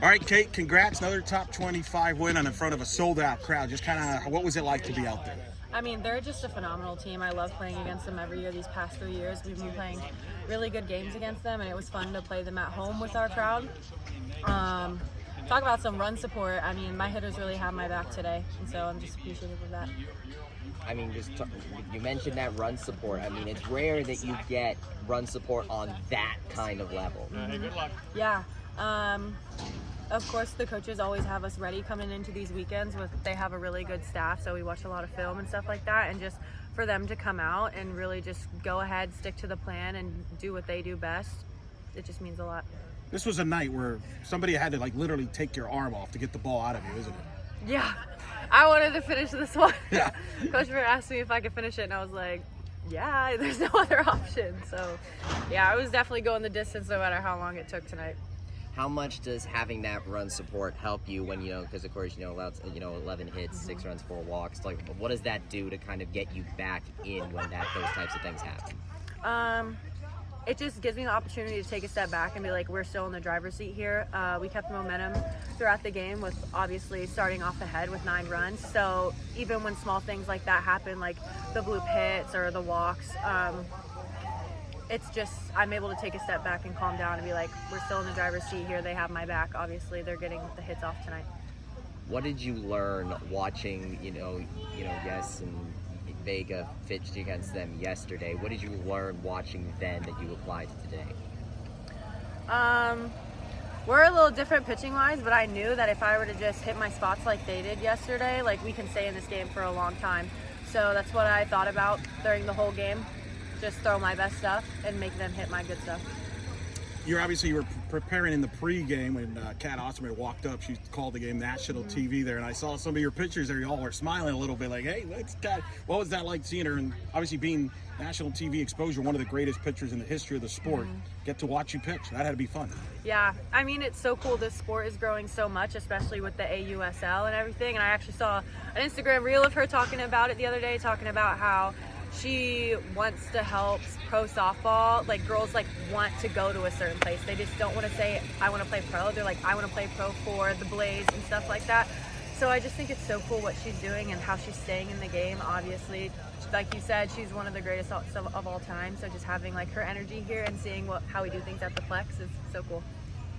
All right, Kate, congrats. Another top 25 win in front of a sold-out crowd. Just kind of, what was it like to be out there? I mean, they're just a phenomenal team. I love playing against them every year. These past 3 years, we've been playing really good games against them, and it was fun to play them at home with our crowd. Talk about some run support. I mean, my hitters really have my back today, and so I'm just appreciative of that. I mean, you mentioned that run support. I mean, it's rare that you get run support on that kind of level. Hey, good luck. Yeah. Of course, the coaches always have us ready coming into these weekends. They have a really good staff, so we watch a lot of film and stuff like that. And just for them to come out and really just go ahead, stick to the plan, and do what they do best, it just means a lot. This was a night where somebody had to, like, literally take your arm off to get the ball out of you, isn't it? Yeah. I wanted to finish this one. Yeah. Coach Bear asked me if I could finish it, and I was like, yeah, there's no other option. So, yeah, I was definitely going the distance no matter how long it took tonight. How much does having that run support help you when, because of course, 11 hits, 6 runs, 4 walks, like what does that do to kind of get you back in when those types of things happen? It just gives me the opportunity to take a step back and be like, we're still in the driver's seat here. We kept momentum throughout the game with obviously starting off ahead with 9 runs. So even when small things like that happen, like the bloop hits or the walks, it's just I'm able to take a step back and calm down and be like, we're still in the driver's seat here. They have my back. Obviously, they're getting the hits off tonight. What did you learn watching, yes, and Vega pitched against them yesterday? What did you learn watching then that you applied to today? We're a little different pitching-wise, but I knew that if I were to just hit my spots like they did yesterday, like we can stay in this game for a long time. So that's what I thought about during the whole game. Just throw my best stuff and make them hit my good stuff. You were preparing in the pregame when Kat Osterman walked up. She called the game national TV there, and I saw some of your pictures there. Y'all were smiling a little bit, like, "Hey, that's Kat." What was that like seeing her? And obviously, being national TV exposure, one of the greatest pitchers in the history of the sport, get to watch you pitch. That had to be fun. Yeah, I mean, it's so cool. This sport is growing so much, especially with the AUSL and everything. And I actually saw an Instagram reel of her talking about it the other day, talking about how she wants to help pro softball. Like, girls want to go to a certain place. They just don't want to say, I want to play pro. They're like, I want to play pro for the Blaze and stuff like that. So I just think it's so cool what she's doing and how she's staying in the game. Obviously, like you said, she's one of the greatest of all time. So just having her energy here and seeing how we do things at the Plex is so cool.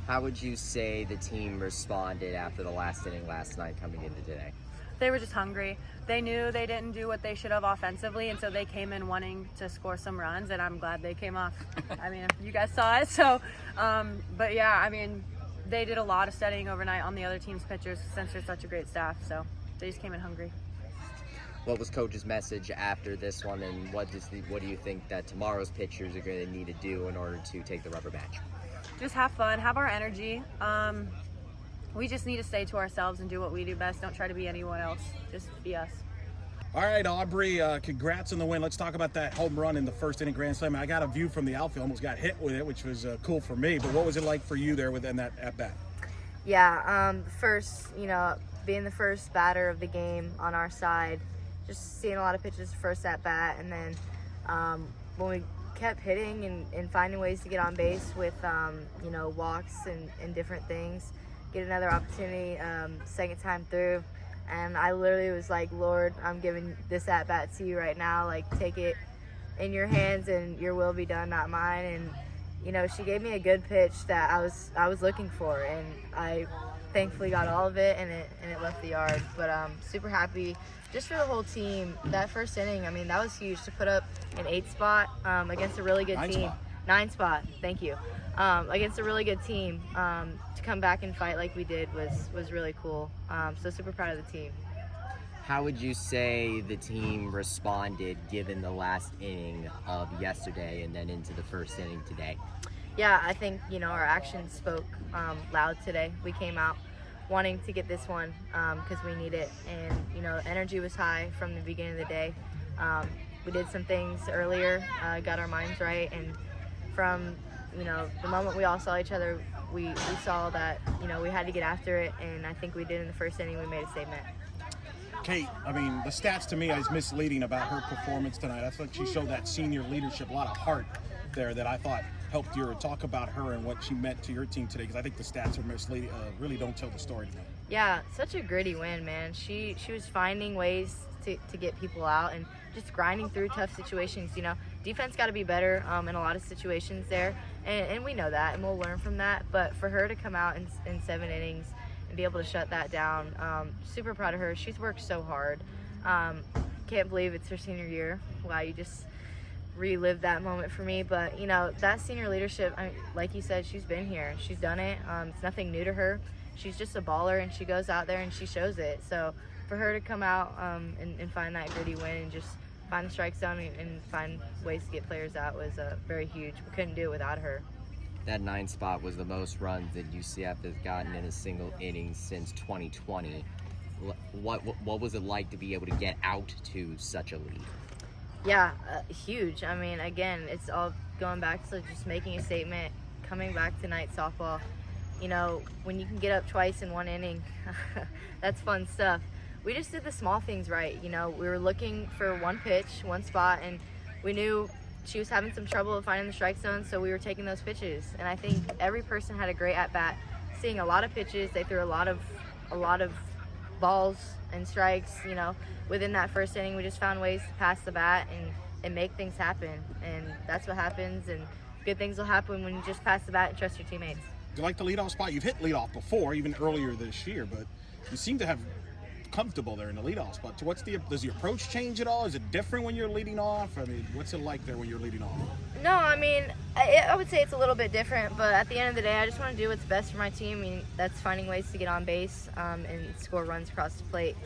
How would you say the team responded after the last inning last night coming into today? They were just hungry. They knew they didn't do what they should have offensively, and so they came in wanting to score some runs, and I'm glad they came off. I mean, you guys saw it. So, but yeah, I mean, they did a lot of studying overnight on the other team's pitchers since they're such a great staff, so they just came in hungry. What was Coach's message after this one, and what do you think that tomorrow's pitchers are going to need to do in order to take the rubber match? Just have fun, have our energy. We just need to stay to ourselves and do what we do best. Don't try to be anyone else. Just be us. All right, Aubrey, congrats on the win. Let's talk about that home run in the first inning grand slam. I got a view from the outfield, almost got hit with it, which was cool for me. But what was it like for you there within that at-bat? Yeah, first, being the first batter of the game on our side, just seeing a lot of pitches first at-bat. And then when we kept hitting and finding ways to get on base with, walks and different things, get another opportunity second time through, and I literally was like, Lord, I'm giving this at bat to you right now, like, take it in your hands and your will be done, not mine. And she gave me a good pitch that I was looking for, and I thankfully got all of it, and it left the yard. But I'm super happy just for the whole team. That first inning, I mean, that was huge to put up an 8 spot against a really good team. 9 spot, thank you. Against a really good team, to come back and fight like we did was really cool. So super proud of the team. How would you say the team responded given the last inning of yesterday and then into the first inning today? Yeah, I think, our actions spoke loud today. We came out wanting to get this one because we need it. And, energy was high from the beginning of the day. We did some things earlier, got our minds right, and from the moment we all saw each other, we saw that, we had to get after it, and I think we did in the first inning. We made a statement. Kate, I mean, the stats to me is misleading about her performance tonight. I thought she showed that senior leadership, a lot of heart there that I thought helped you. Talk about her and what she meant to your team today, because I think the stats are misleading, really don't tell the story tonight. Yeah, such a gritty win, man. She was finding ways to get people out and just grinding through tough situations. You know, defense got to be better in a lot of situations there, and we know that, and we'll learn from that. But for her to come out in 7 innings and be able to shut that down, super proud of her. She's worked so hard. Can't believe it's her senior year. Wow, you just relived that moment for me. But you know, that senior leadership, like you said, she's been here, she's done it. It's nothing new to her. She's just a baller, and she goes out there and she shows it. So for her to come out and find that gritty win and just find the strike zone and find ways to get players out was very huge. We couldn't do it without her. That 9 spot was the most runs that UCF has gotten in a single inning since 2020. What was it like to be able to get out to such a lead? Yeah, huge. I mean, again, it's all going back to just making a statement, coming back to night softball. You know, when you can get up twice in 1 inning, that's fun stuff. We just did the small things right. You know, we were looking for 1 pitch, 1 spot, and we knew she was having some trouble finding the strike zone, so we were taking those pitches. And I think every person had a great at-bat, seeing a lot of pitches. They threw a lot of balls and strikes. You know, within that first inning, we just found ways to pass the bat and make things happen. And that's what happens, and good things will happen when you just pass the bat and trust your teammates. Do you like the leadoff spot? You've hit leadoff before, even earlier this year, but you seem to have comfortable there in the leadoff spot. So does your approach change at all? Is it different when you're leading off? I mean, what's it like there when you're leading off? No, I mean, I would say it's a little bit different, but at the end of the day, I just want to do what's best for my team. I mean, that's finding ways to get on base and score runs across the plate.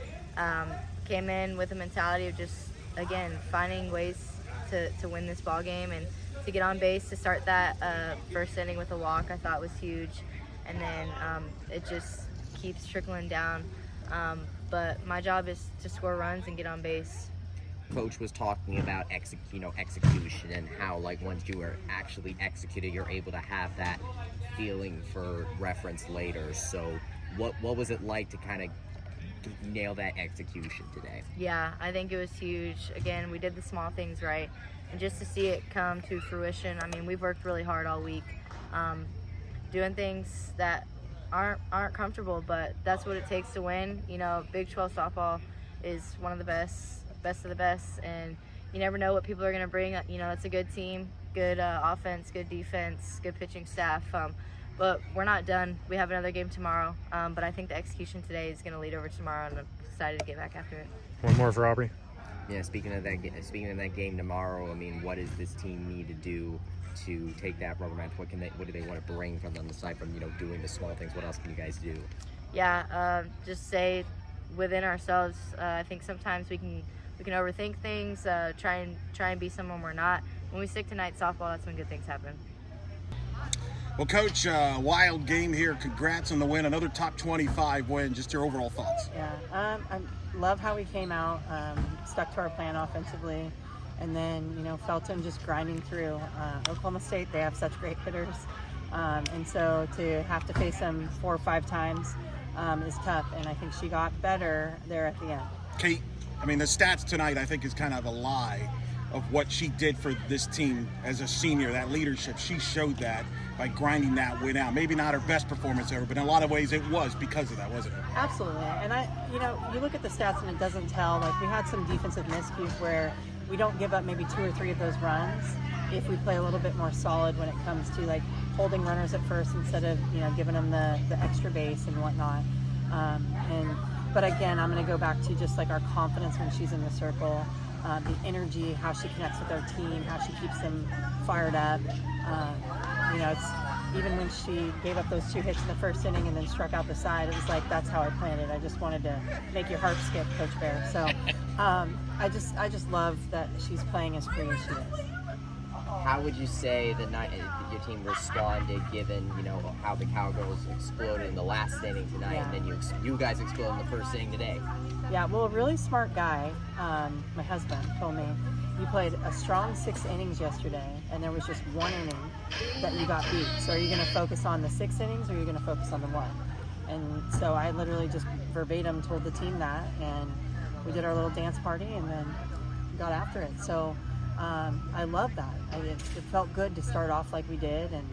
Came in with a mentality of just, again, finding ways to win this ball game and to get on base, to start that first inning with a walk, I thought was huge. And then it just keeps trickling down. But my job is to score runs and get on base. Coach was talking about execution and how, like, once you are actually executed, you're able to have that feeling for reference later. So what was it like to kind of nail that execution today? Yeah, I think it was huge. Again, we did the small things right, and just to see it come to fruition. I mean, we've worked really hard all week, doing things that aren't comfortable, but that's what it takes to win. You know, Big 12 softball is one of the best of the best, and you never know what people are going to bring. You know, it's a good team, good offense, good defense, good pitching staff, but we're not done. We have another game tomorrow, but I think the execution today is going to lead over tomorrow, and I'm excited to get back after it. One more for Aubrey. Yeah, speaking of that game tomorrow, I mean, what does this team need to do to take that rubber match? What do they want to bring from them aside from, you know, doing the small things? What else can you guys do? Yeah, just say within ourselves. I think sometimes we can overthink things, try and be someone we're not. When we stick to night softball, that's when good things happen. Well, Coach, wild game here. Congrats on the win. Another top 25 win. Just your overall thoughts. Yeah, I love how we came out, stuck to our plan offensively, and then, you know, Felton just grinding through. Oklahoma State, they have such great hitters, and so to have to face them 4 or 5 times is tough, and I think she got better there at the end. Kate, I mean, the stats tonight, I think, is kind of a lie of what she did for this team as a senior, that leadership. She showed that by grinding that win out. Maybe not her best performance ever, but in a lot of ways it was because of that, wasn't it? Absolutely. And you look at the stats and it doesn't tell. Like, we had some defensive miscues where we don't give up maybe 2 or 3 of those runs if we play a little bit more solid when it comes to, like, holding runners at first instead of, you know, giving them the extra base and whatnot. But again, I'm going to go back to just like our confidence when she's in the circle, the energy, how she connects with our team, how she keeps them fired up. You know, it's even when she gave up those 2 hits in the first inning and then struck out the side, it was like, that's how I planned it. I just wanted to make your heart skip, Coach Bear. So I just love that she's playing as free as she is. How would you say your team responded, given, you know, how the Cowgirls exploded in the last inning tonight, Yeah. and then you guys exploded in the first inning today? Yeah, well, a really smart guy, my husband, told me, you played a strong 6 innings yesterday, and there was just 1 inning that you got beat. So are you going to focus on the 6 innings, or are you going to focus on the 1? And so I literally just verbatim told the team that, and we did our little dance party, and then got after it. So I love that. It felt good to start off like we did, and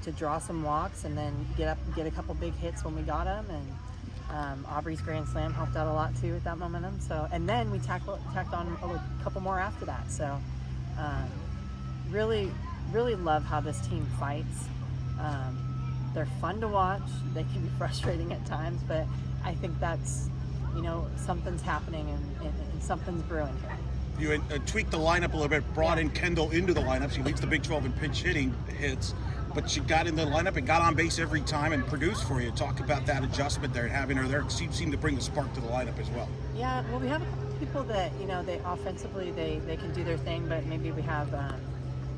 to draw some walks and then get a couple big hits when we got them. And Aubrey's grand slam helped out a lot too with that momentum. So, and then we tacked on a couple more after that. So, really love how this team fights. They're fun to watch. They can be frustrating at times, but I think that's, something's happening and something's brewing here. You tweaked the lineup a little bit, brought in Kendall into the lineup. She leads the Big 12 in pinch hitting hits, but she got in the lineup and got on base every time and produced for you. Talk about that adjustment there and having her there. She seemed to bring the spark to the lineup as well. Yeah, well, we have a couple people that, they offensively, they can do their thing, but maybe we have,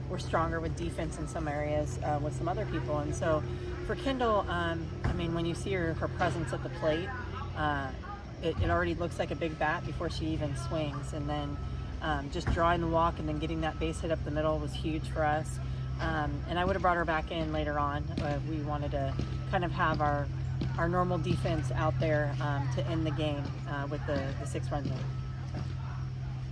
we're stronger with defense in some areas with some other people. And so for Kendall, when you see her presence at the plate, it already looks like a big bat before she even swings. And then just drawing the walk and then getting that base hit up the middle was huge for us. And I would have brought her back in later on. We wanted to kind of have our normal defense out there to end the game with the 6 runs in.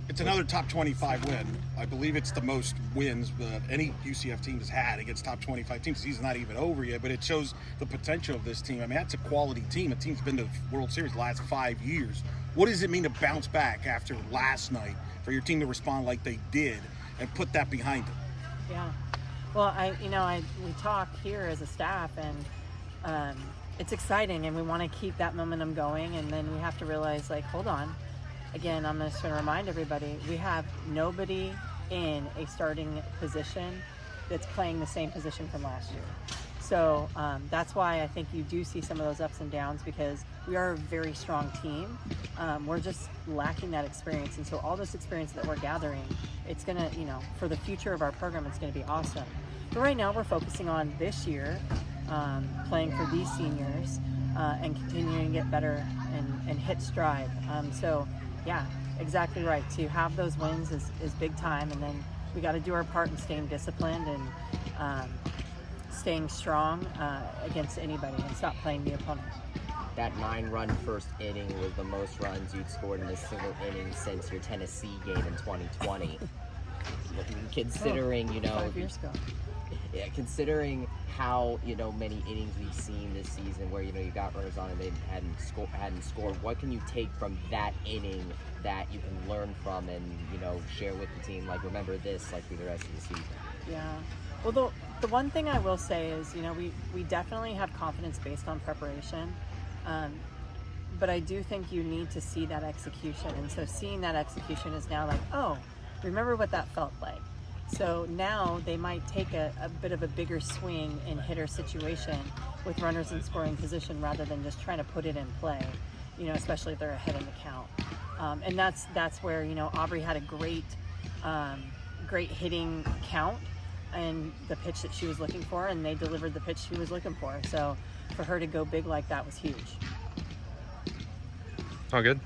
It's another top 25 win. I believe it's the most wins that any UCF team has had against top 25 teams. The season's not even over yet, but it shows the potential of this team. That's a quality team. A team's been to the World Series the last 5 years. What does it mean to bounce back after last night, for your team to respond like they did and put that behind them? Yeah. Well, we talk here as a staff, and it's exciting, and we want to keep that momentum going, and then we have to realize, hold on. Again, I'm just going to remind everybody, we have nobody in a starting position that's playing the same position from last year. So that's why I think you do see some of those ups and downs, because we are a very strong team. We're just lacking that experience. And so all this experience that we're gathering, it's going to, for the future of our program, it's going to be awesome. But right now we're focusing on this year, playing for these seniors, and continuing to get better and hit stride. Yeah, exactly right. To have those wins is big time, and then we got to do our part in staying disciplined and staying strong against anybody and stop playing the opponent. That 9-run first inning was the most runs you'd scored in a single inning since your Tennessee game in 2020. Considering, 5 years ago. Yeah, considering how many innings we've seen this season where you got runners on and they hadn't scored, what can you take from that inning that you can learn from and share with the team? Remember this through the rest of the season. Yeah. Well, the one thing I will say is we definitely have confidence based on preparation, but I do think you need to see that execution, and so seeing that execution is now oh, remember what that felt like. So now they might take a bit of a bigger swing in hitter situation with runners in scoring position rather than just trying to put it in play, especially if they're ahead in the count. And that's where, Aubrey had a great hitting count and the pitch that she was looking for, and they delivered the pitch she was looking for. So for her to go big like that was huge. All good.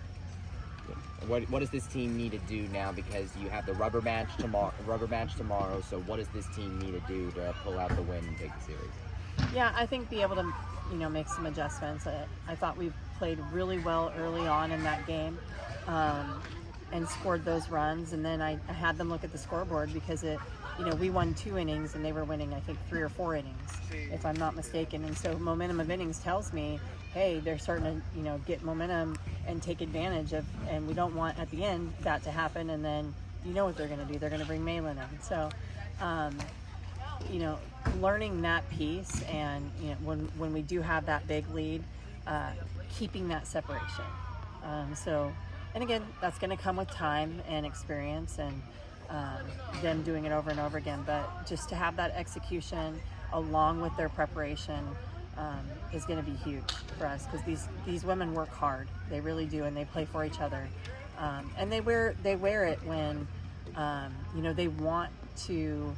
What does this team need to do now, because you have the rubber match tomorrow, so what does this team need to do to pull out the win and take the series? Yeah, I think be able to make some adjustments. I thought we played really well early on in that game and scored those runs, and then I had them look at the scoreboard because we won 2 innings and they were winning, I think, 3 or 4 innings, if I'm not mistaken. And so momentum of innings tells me, hey, they're starting to, get momentum and take advantage of, and we don't want at the end that to happen. And then what they're going to do. They're going to bring Malin in. So, learning that piece, and, when we do have that big lead, keeping that separation. And again, that's going to come with time and experience and them doing it over and over again. But just to have that execution along with their preparation is going to be huge for us, because these women work hard. They really do, and they play for each other. And they wear it when they want to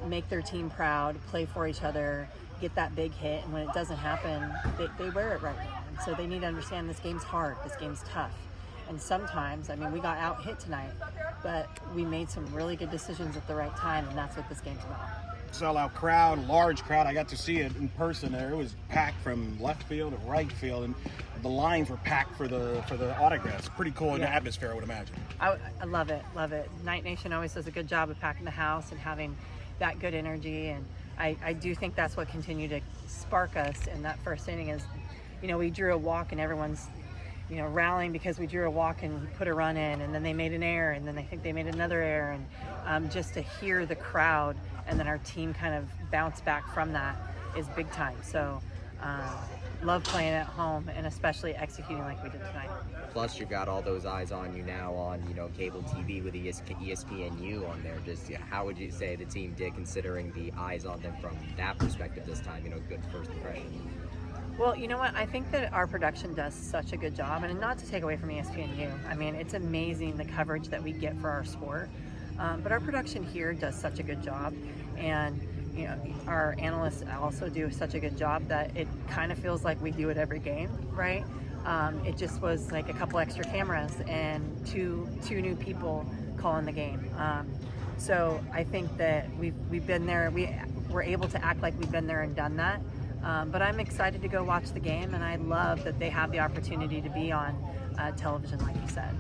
make their team proud, play for each other, get that big hit. And when it doesn't happen, they wear it right now. And so they need to understand this game's hard, this game's tough. And sometimes, we got out hit tonight, but we made some really good decisions at the right time, and that's what this game's about. sellout crowd, large crowd. I got to see it in person there. It was packed from left field to right field, and the lines were packed for the autographs. Pretty cool in the atmosphere, I would imagine. I love it, love it. Night Nation always does a good job of packing the house and having that good energy, and I do think that's what continued to spark us in that first inning is, we drew a walk and everyone's, rallying because we drew a walk and put a run in, and then they made an error, and then I think they made another error, and just to hear the crowd and then our team kind of bounce back from that is big time. So love playing at home and especially executing like we did tonight. Plus, you've got all those eyes on you now on, cable TV with ESPNU on there. Just how would you say the team did, considering the eyes on them from that perspective this time? Good first impression. Well, you know what? I think that our production does such a good job, and not to take away from ESPNU. I mean, it's amazing the coverage that we get for our sport, but our production here does such a good job, and our analysts also do such a good job that it kind of feels like we do it every game, right? It just was like a couple extra cameras and two new people calling the game. So I think that we've been there. We're able to act like we've been there and done that. But I'm excited to go watch the game, and I love that they have the opportunity to be on television, like you said.